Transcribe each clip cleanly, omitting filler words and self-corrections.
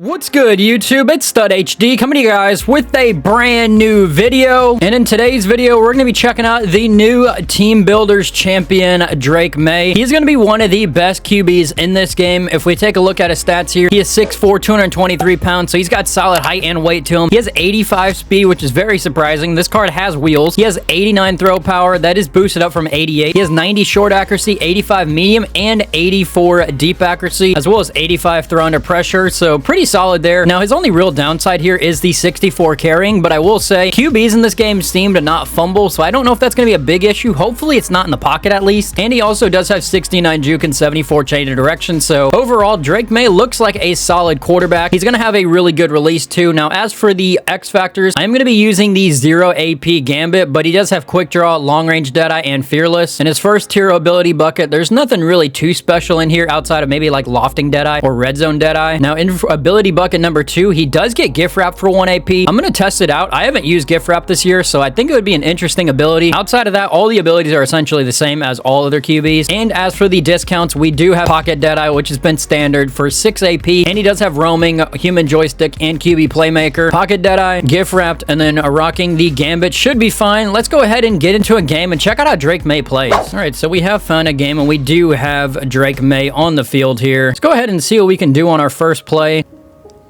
What's good, YouTube? It's Stud HD coming to you guys with a brand new video. And in today's video, we're going to be checking out the new Team Builders champion, Drake Maye. He's going to be one of the best QBs in this game. If we take a look at his stats here, he is 6'4", 223 pounds, so he's got solid height and weight to him. He has 85 speed, which is very surprising. This card has wheels. He has 89 throw power. That is boosted up from 88. He has 90 short accuracy, 85 medium, and 84 deep accuracy, as well as 85 throw under pressure. So pretty solid there. Now, his only real downside here is the 64 carrying, but I will say QBs in this game seem to not fumble, so I don't know if that's going to be a big issue. Hopefully, it's not in the pocket at least. And he also does have 69 juke and 74 change of direction, so overall, Drake Maye looks like a solid quarterback. He's going to have a really good release too. Now, as for the X factors, I'm going to be using the 0 AP Gambit, but he does have quick draw, long range Deadeye, and fearless. In his first tier ability bucket, there's nothing really too special in here outside of maybe like lofting Deadeye or red zone Deadeye. Now, in ability bucket number 2, he does get gift wrap for 1 AP. I'm going to test it out. I haven't used gift wrap this year, so I think it would be an interesting ability. Outside of that, all the abilities are essentially the same as all other QBs. And as for the discounts, we do have pocket Deadeye, which has been standard for 6 AP, and he does have roaming, human joystick, and QB playmaker. Pocket Deadeye, gift wrapped, and then rocking the Gambit should be fine. Let's go ahead and get into a game and check out how Drake Maye plays. All right, so we have found a game, and we do have Drake Maye on the field here. Let's go ahead and see what we can do on our first play.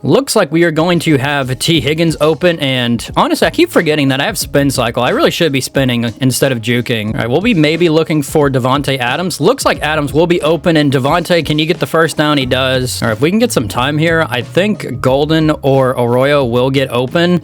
Looks like we are going to have T. Higgins open, and honestly, I keep forgetting that I have spin cycle. I really should be spinning instead of juking. All right, we'll be maybe looking for Devontae Adams. Looks like Adams will be open, and Devontae, can you get the first down? He does. All right, if we can get some time here, I think Golden or Arroyo will get open.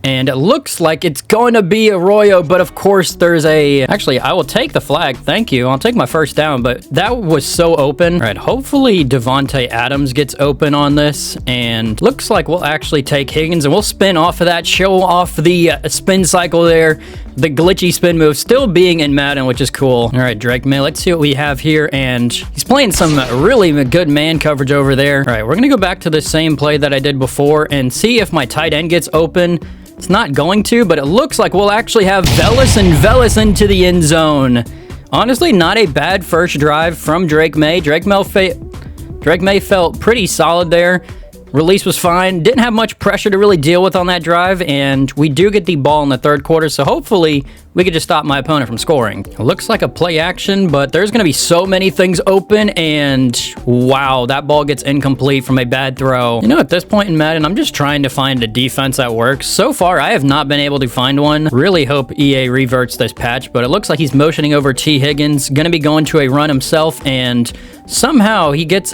And it looks like it's going to be Arroyo, but of course there's a... Actually, I will take the flag. Thank you. I'll take my first down, but that was so open. All right, hopefully Devontae Adams gets open on this, and looks like we'll actually take Higgins, and we'll spin off of that, show off the spin cycle there. The glitchy spin move still being in Madden, which is cool. All right, Drake Maye, let's see what we have here, and he's playing some really good man coverage over there. All right, we're going to go back to the same play that I did before and see if my tight end gets open. It's not going to, but it looks like we'll actually have Velas into the end zone. Honestly, not a bad first drive from Drake Maye. Drake Maye felt pretty solid there. Release was fine. Didn't have much pressure to really deal with on that drive, and we do get the ball in the third quarter, so hopefully we could just stop my opponent from scoring. It looks like a play action, but there's going to be so many things open, and wow, that ball gets incomplete from a bad throw. You know, at this point in Madden, I'm just trying to find a defense that works. So far, I have not been able to find one. Really hope EA reverts this patch, but it looks like he's motioning over T. Higgins, going to be going to a run himself, and somehow he gets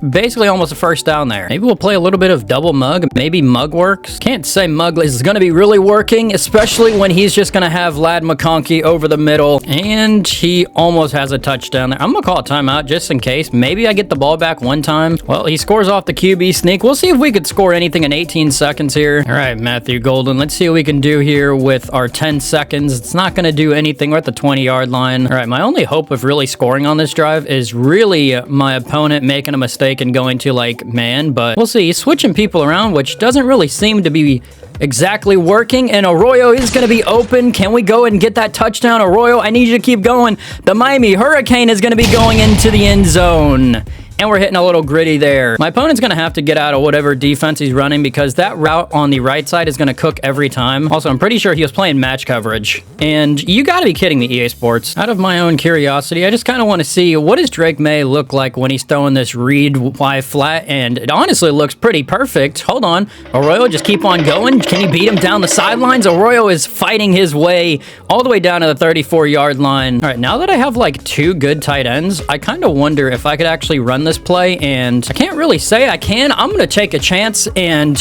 basically almost a first down there. Maybe we'll play a little bit of double mug. Maybe mug works. Can't say mug is going to be really working, especially when he's just going to have Lad McConkey over the middle, and he almost has a touchdown there. I'm going to call a timeout just in case. Maybe I get the ball back one time. Well, he scores off the QB sneak. We'll see if we could score anything in 18 seconds here. All right, Matthew Golden. Let's see what we can do here with our 10 seconds. It's not going to do anything. We're at the 20-yard line. All right, my only hope of really scoring on this drive is really my opponent making a mistake and going to like man, but we'll see. He's switching people around, which doesn't really seem to be exactly working, and Arroyo is going to be open. Can we go and get that touchdown? Arroyo, I need you to keep going. The Miami Hurricane is going to be going into the end zone. And we're hitting a little gritty there. My opponent's going to have to get out of whatever defense he's running because that route on the right side is going to cook every time. Also, I'm pretty sure he was playing match coverage. And you got to be kidding me, EA Sports. Out of my own curiosity, I just kind of want to see what does Drake Maye look like when he's throwing this read Y flat, and it honestly looks pretty perfect. Hold on. Arroyo, just keep on going. Can you beat him down the sidelines? Arroyo is fighting his way all the way down to the 34-yard line. All right, now that I have like 2 good tight ends, I kind of wonder if I could actually run this play, and I can't really say I can. I'm gonna take a chance, and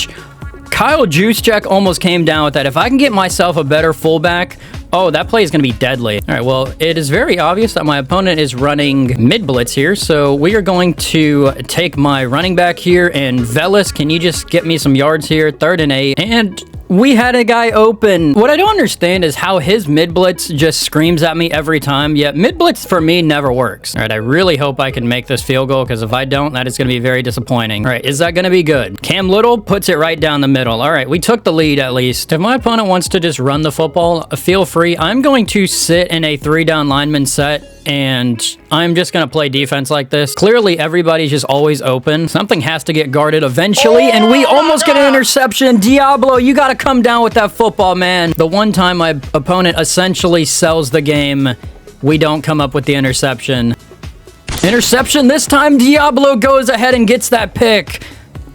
Kyle Juszczyk almost came down with that. If I can get myself a better fullback, oh, that play is going to be deadly. All right, well, it is very obvious that my opponent is running mid blitz here, so we are going to take my running back here, and Velas, can you just get me some yards here? 3rd and 8, and We had a guy open. What I don't understand is how his mid blitz just screams at me every time, yet mid blitz for me never works. All right, I really hope I can make this field goal, because if I don't, that is going to be very disappointing. All right, is that going to be good? Cam Little puts it right down the middle. All right, we took the lead at least. If my opponent wants to just run the football, feel free. I'm going to sit in a 3-down lineman set, and I'm just going to play defense like this. Clearly, everybody's just always open. Something has to get guarded eventually, and we almost get an interception. Diablo, you got to come down with that football, man. The one time my opponent essentially sells the game, we don't come up with the interception. Interception this time. Diablo goes ahead and gets that pick.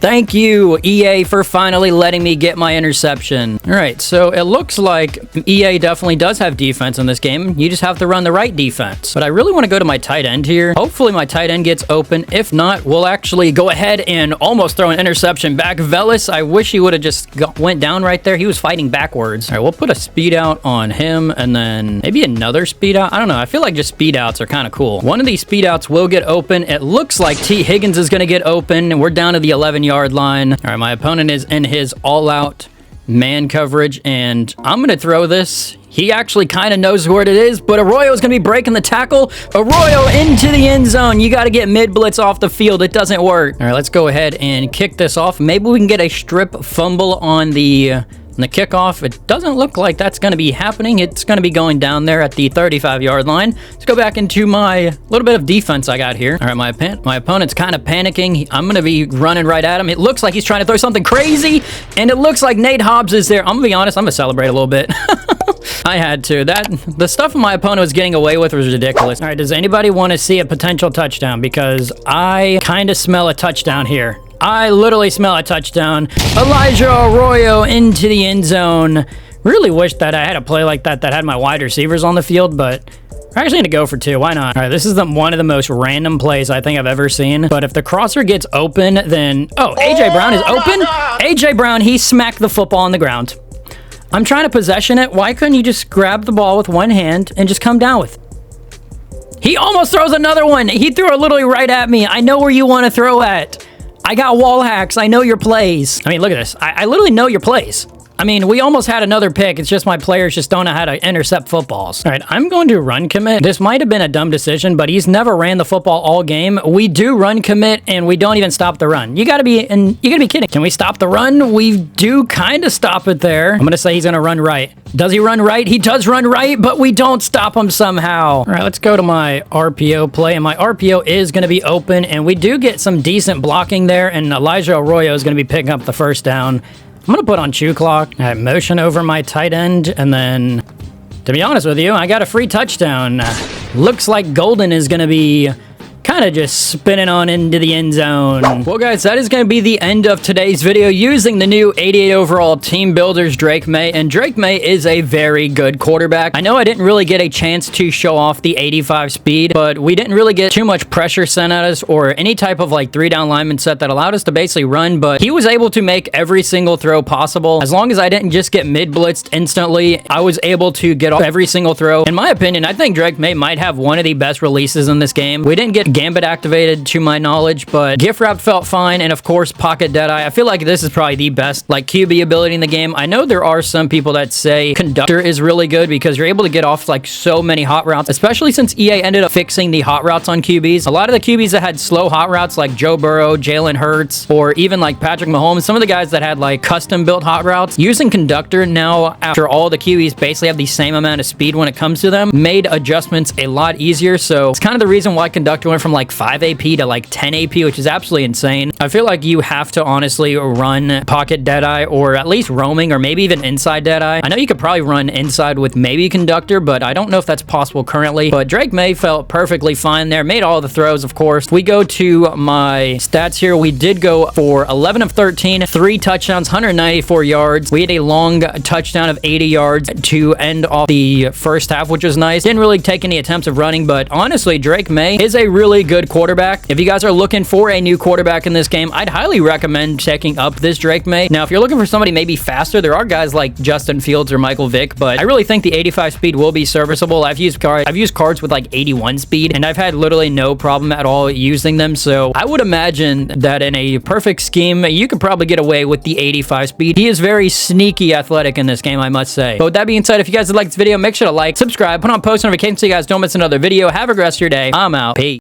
Thank you, EA, for finally letting me get my interception. All right, so it looks like EA definitely does have defense in this game. You just have to run the right defense. But I really want to go to my tight end here. Hopefully my tight end gets open. If not, we'll actually go ahead and almost throw an interception back. Velas, I wish he would have just went down right there. He was fighting backwards. All right, we'll put a speed out on him, and then maybe another speed out. I don't know. I feel like just speed outs are kind of cool. One of these speed outs will get open. It looks like T. Higgins is going to get open, and we're down to the 11-yard line. All right, my opponent is in his all-out man coverage, and I'm going to throw this. He actually kind of knows where it is, but Arroyo is going to be breaking the tackle. Arroyo into the end zone. You got to get mid-blitz off the field. It doesn't work. All right, let's go ahead and kick this off. Maybe we can get a strip fumble on the kickoff. It doesn't look like that's going to be happening. It's going to be going down there at the 35-yard line. Let's go back into my little bit of defense I got here. All right, my opponent's kind of panicking. I'm going to be running right at him. It looks like he's trying to throw something crazy, and it looks like Nate Hobbs is there. I'm going to be honest. I'm going to celebrate a little bit. I had to. The stuff my opponent was getting away with was ridiculous. All right, does anybody want to see a potential touchdown? Because I kind of smell a touchdown here. I literally smell a touchdown. Elijah Arroyo into the end zone. Really wish that I had a play like that had my wide receivers on the field, but I actually need to go for two. Why not? All right, this is one of the most random plays I think I've ever seen. But if the crosser gets open, then... Oh, A.J. Brown is open? A.J. Brown, he smacked the football on the ground. I'm trying to possession it. Why couldn't you just grab the ball with one hand and just come down with it? He almost throws another one. He threw it literally right at me. I know where you want to throw at. I got wall hacks. I know your plays. I mean, look at this. I literally know your plays. I mean, we almost had another pick. It's just my players just don't know how to intercept footballs. All right, I'm going to run commit. This might have been a dumb decision, but he's never ran the football all game. We do run commit, and we don't even stop the run. You gotta be kidding. Can we stop the run? We do kind of stop it there. I'm gonna say he's gonna run right. Does he run right? He does run right, but we don't stop him somehow. All right, let's go to my RPO play, and my RPO is gonna be open, and we do get some decent blocking there, and Elijah Arroyo is gonna be picking up the first down. I'm going to put on chew clock. I motion over my tight end, and then, to be honest with you, I got a free touchdown. Looks like Golden is going to be kind of just spinning on into the end zone. Well, guys, that is going to be the end of today's video using the new 88 overall team builders Drake Maye, and Drake Maye is a very good quarterback. I know I didn't really get a chance to show off the 85 speed, but we didn't really get too much pressure sent at us or any type of like 3-down lineman set that allowed us to basically run, but he was able to make every single throw possible. As long as I didn't just get mid-blitzed instantly, I was able to get off every single throw. In my opinion, I think Drake Maye might have one of the best releases in this game. We didn't get Gambit activated to my knowledge, but gift wrap felt fine, and of course pocket Deadeye. I feel like this is probably the best like QB ability in the game. I know there are some people that say Conductor is really good because you're able to get off like so many hot routes, especially since EA ended up fixing the hot routes on QBs. A lot of the QBs that had slow hot routes like Joe Burrow, Jalen Hurts, or even like Patrick Mahomes, some of the guys that had like custom built hot routes, using Conductor now after all the QBs basically have the same amount of speed when it comes to them, made adjustments a lot easier. So it's kind of the reason why Conductor went from like 5 AP to like 10 AP, which is absolutely insane. I feel like you have to honestly run pocket Deadeye or at least roaming or maybe even inside Deadeye. I know you could probably run inside with maybe Conductor, but I don't know if that's possible currently. But Drake Maye felt perfectly fine there, made all the throws, of course. We go to my stats here. We did go for 11 of 13, 3 touchdowns, 194 yards. We had a long touchdown of 80 yards to end off the first half, which was nice. Didn't really take any attempts of running, but honestly, Drake Maye is a really really good quarterback. If you guys are looking for a new quarterback in this game, I'd highly recommend checking up this Drake Maye. Now, if you're looking for somebody maybe faster, there are guys like Justin Fields or Michael Vick, but I really think the 85 speed will be serviceable. I've used cards with like 81 speed, and I've had literally no problem at all using them. So I would imagine that in a perfect scheme, you could probably get away with the 85 speed. He is very sneaky athletic in this game, I must say. But with that being said, if you guys like this video, make sure to like, subscribe, put on post notifications so you guys don't miss another video. Have a great rest of your day. I'm out. Peace.